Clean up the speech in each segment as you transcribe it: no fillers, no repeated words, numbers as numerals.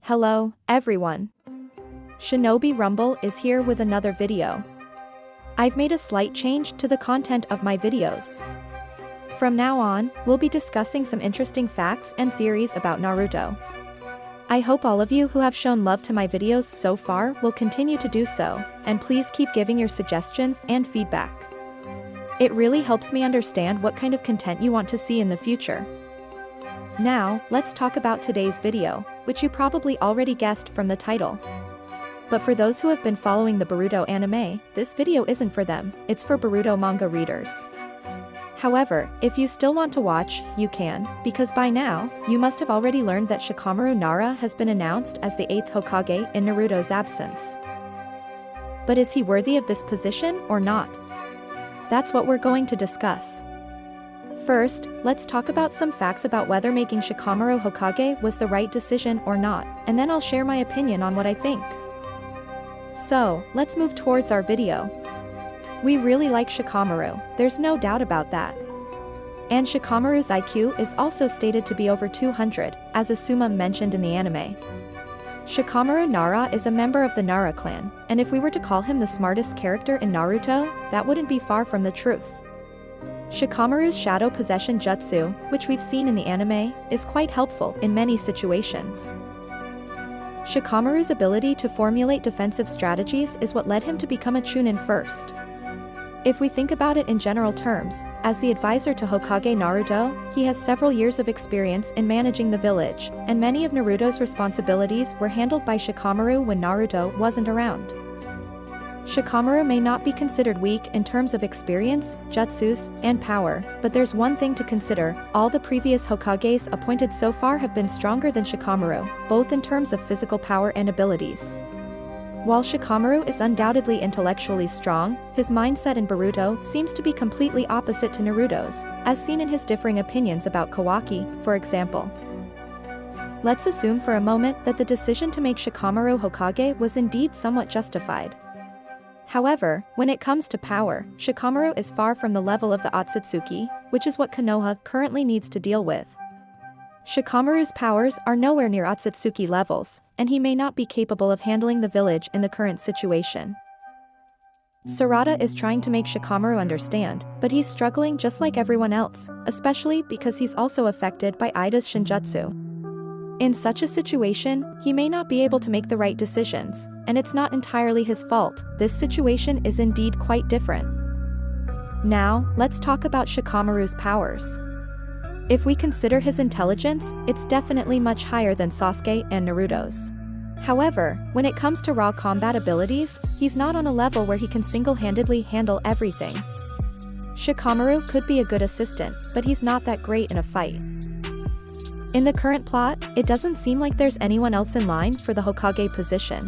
Hello, everyone. Shinobi Rumble is here with another video. I've made a slight change to the content of my videos. From now on, we'll be discussing some interesting facts and theories about Naruto. I hope all of you who have shown love to my videos so far will continue to do so, and please keep giving your suggestions and feedback. It really helps me understand what kind of content you want to see in the future. Now, let's talk about today's video, which you probably already guessed from the title. But for those who have been following the Boruto anime, this video isn't for them, it's for Boruto manga readers. However, if you still want to watch, you can, because by now, you must have already learned that Shikamaru Nara has been announced as the 8th Hokage in Naruto's absence. But is he worthy of this position or not? That's what we're going to discuss. First, let's talk about some facts about whether making Shikamaru Hokage was the right decision or not, and then I'll share my opinion on what I think. So, let's move towards our video. We really like Shikamaru, there's no doubt about that. And Shikamaru's IQ is also stated to be over 200, as Asuma mentioned in the anime. Shikamaru Nara is a member of the Nara clan, and if we were to call him the smartest character in Naruto, that wouldn't be far from the truth. Shikamaru's shadow possession jutsu, which we've seen in the anime, is quite helpful in many situations. Shikamaru's ability to formulate defensive strategies is what led him to become a Chunin first. If we think about it in general terms, as the advisor to Hokage Naruto, he has several years of experience in managing the village, and many of Naruto's responsibilities were handled by Shikamaru when Naruto wasn't around. Shikamaru may not be considered weak in terms of experience, jutsus, and power, but there's one thing to consider: all the previous Hokages appointed so far have been stronger than Shikamaru, both in terms of physical power and abilities. While Shikamaru is undoubtedly intellectually strong, his mindset in Boruto seems to be completely opposite to Naruto's, as seen in his differing opinions about Kawaki, for example. Let's assume for a moment that the decision to make Shikamaru Hokage was indeed somewhat justified. However, when it comes to power, Shikamaru is far from the level of the Otsutsuki, which is what Konoha currently needs to deal with. Shikamaru's powers are nowhere near Otsutsuki levels, and he may not be capable of handling the village in the current situation. Sarada is trying to make Shikamaru understand, but he's struggling just like everyone else, especially because he's also affected by Ida's Shinjutsu. In such a situation, he may not be able to make the right decisions, and it's not entirely his fault. This situation is indeed quite different. Now, let's talk about Shikamaru's powers. If we consider his intelligence, it's definitely much higher than Sasuke and Naruto's. However, when it comes to raw combat abilities, he's not on a level where he can single-handedly handle everything. Shikamaru could be a good assistant, but he's not that great in a fight. In the current plot, it doesn't seem like there's anyone else in line for the Hokage position.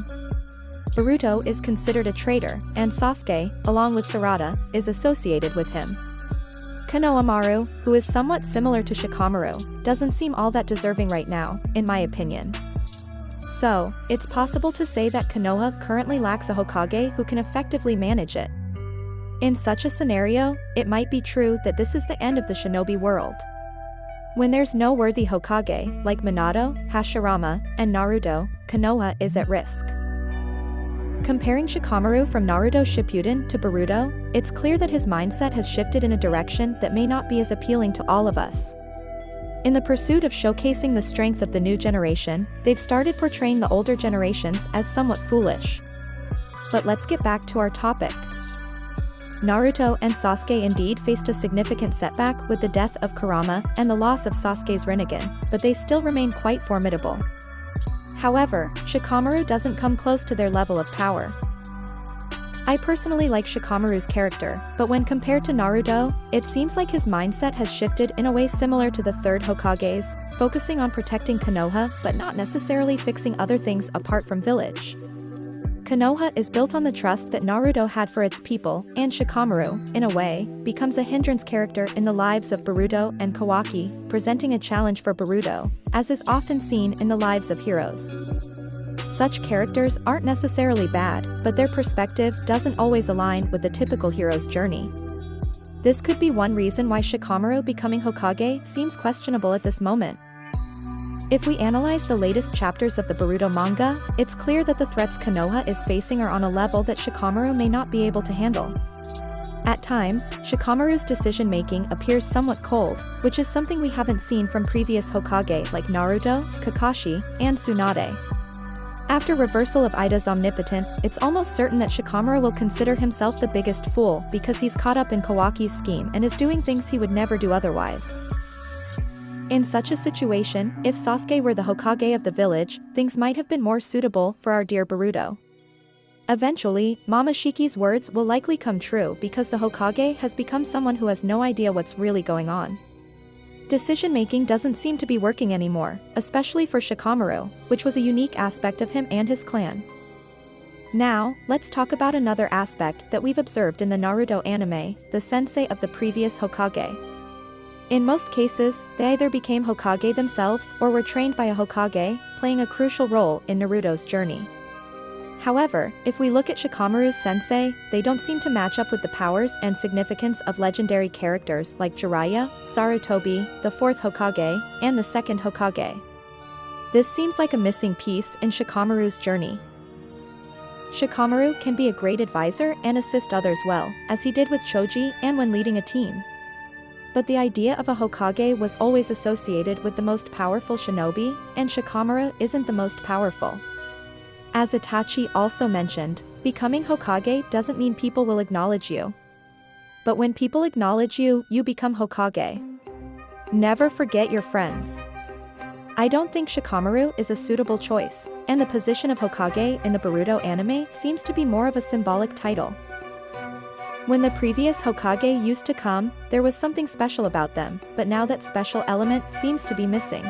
Boruto is considered a traitor, and Sasuke, along with Sarada, is associated with him. Konohamaru, who is somewhat similar to Shikamaru, doesn't seem all that deserving right now, in my opinion. So, it's possible to say that Konoha currently lacks a Hokage who can effectively manage it. In such a scenario, it might be true that this is the end of the shinobi world. When there's no worthy Hokage, like Minato, Hashirama, and Naruto, Konoha is at risk. Comparing Shikamaru from Naruto Shippuden to Boruto, it's clear that his mindset has shifted in a direction that may not be as appealing to all of us. In the pursuit of showcasing the strength of the new generation, they've started portraying the older generations as somewhat foolish. But let's get back to our topic. Naruto and Sasuke indeed faced a significant setback with the death of Kurama and the loss of Sasuke's Rinnegan, but they still remain quite formidable. However, Shikamaru doesn't come close to their level of power. I personally like Shikamaru's character, but when compared to Naruto, it seems like his mindset has shifted in a way similar to the third Hokage's, focusing on protecting Konoha but not necessarily fixing other things apart from village. Konoha is built on the trust that Naruto had for its people, and Shikamaru, in a way, becomes a hindrance character in the lives of Boruto and Kawaki, presenting a challenge for Boruto, as is often seen in the lives of heroes. Such characters aren't necessarily bad, but their perspective doesn't always align with the typical hero's journey. This could be one reason why Shikamaru becoming Hokage seems questionable at this moment. If we analyze the latest chapters of the Boruto manga, it's clear that the threats Konoha is facing are on a level that Shikamaru may not be able to handle. At times, Shikamaru's decision-making appears somewhat cold, which is something we haven't seen from previous Hokage like Naruto, Kakashi, and Tsunade. After reversal of Ida's omnipotent, it's almost certain that Shikamaru will consider himself the biggest fool because he's caught up in Kawaki's scheme and is doing things he would never do otherwise. In such a situation, if Sasuke were the Hokage of the village, things might have been more suitable for our dear Boruto. Eventually, Mama Shiki's words will likely come true because the Hokage has become someone who has no idea what's really going on. Decision-making doesn't seem to be working anymore, especially for Shikamaru, which was a unique aspect of him and his clan. Now, let's talk about another aspect that we've observed in the Naruto anime, the sensei of the previous Hokage. In most cases, they either became Hokage themselves or were trained by a Hokage, playing a crucial role in Naruto's journey. However, if we look at Shikamaru's sensei, they don't seem to match up with the powers and significance of legendary characters like Jiraiya, Sarutobi, the 4th Hokage, and the 2nd Hokage. This seems like a missing piece in Shikamaru's journey. Shikamaru can be a great advisor and assist others well, as he did with Choji and when leading a team. But the idea of a Hokage was always associated with the most powerful shinobi, and Shikamaru isn't the most powerful. As Itachi also mentioned, becoming Hokage doesn't mean people will acknowledge you. But when people acknowledge you, you become Hokage. Never forget your friends. I don't think Shikamaru is a suitable choice, and the position of Hokage in the Boruto anime seems to be more of a symbolic title. When the previous Hokage used to come, there was something special about them, but now that special element seems to be missing.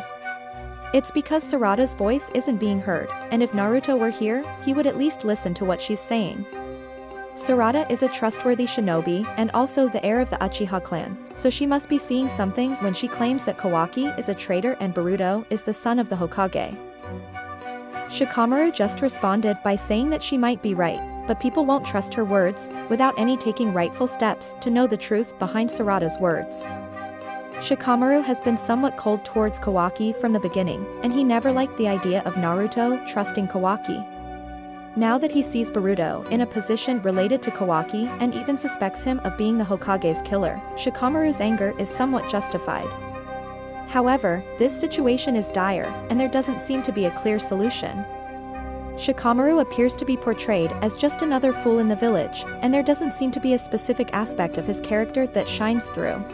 It's because Sarada's voice isn't being heard, and if Naruto were here, he would at least listen to what she's saying. Sarada is a trustworthy shinobi and also the heir of the Uchiha clan, so she must be seeing something when she claims that Kawaki is a traitor and Boruto is the son of the Hokage. Shikamaru just responded by saying that she might be right, but people won't trust her words, without any taking rightful steps to know the truth behind Sarada's words. Shikamaru has been somewhat cold towards Kawaki from the beginning, and he never liked the idea of Naruto trusting Kawaki. Now that he sees Boruto in a position related to Kawaki and even suspects him of being the Hokage's killer, Shikamaru's anger is somewhat justified. However, this situation is dire, and there doesn't seem to be a clear solution. Shikamaru appears to be portrayed as just another fool in the village, and there doesn't seem to be a specific aspect of his character that shines through.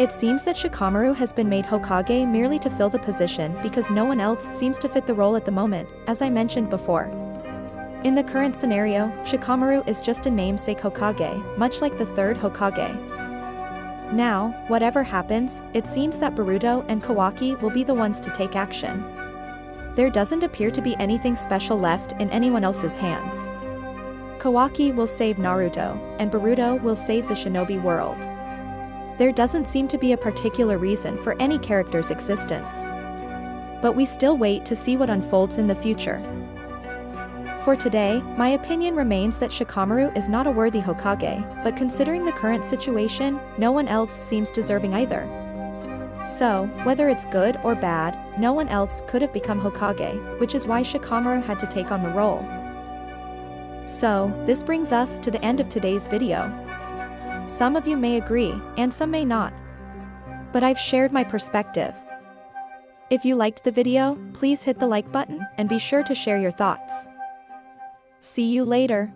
It seems that Shikamaru has been made Hokage merely to fill the position because no one else seems to fit the role at the moment, as I mentioned before. In the current scenario, Shikamaru is just a namesake Hokage, much like the 3rd Hokage. Now, whatever happens, it seems that Boruto and Kawaki will be the ones to take action. There doesn't appear to be anything special left in anyone else's hands. Kawaki will save Naruto, and Boruto will save the shinobi world. There doesn't seem to be a particular reason for any character's existence. But we still wait to see what unfolds in the future. For today, my opinion remains that Shikamaru is not a worthy Hokage, but considering the current situation, no one else seems deserving either. So, whether it's good or bad, no one else could have become Hokage, which is why Shikamaru had to take on the role. So, this brings us to the end of today's video. Some of you may agree, and some may not. But I've shared my perspective. If you liked the video, please hit the like button, and be sure to share your thoughts. See you later.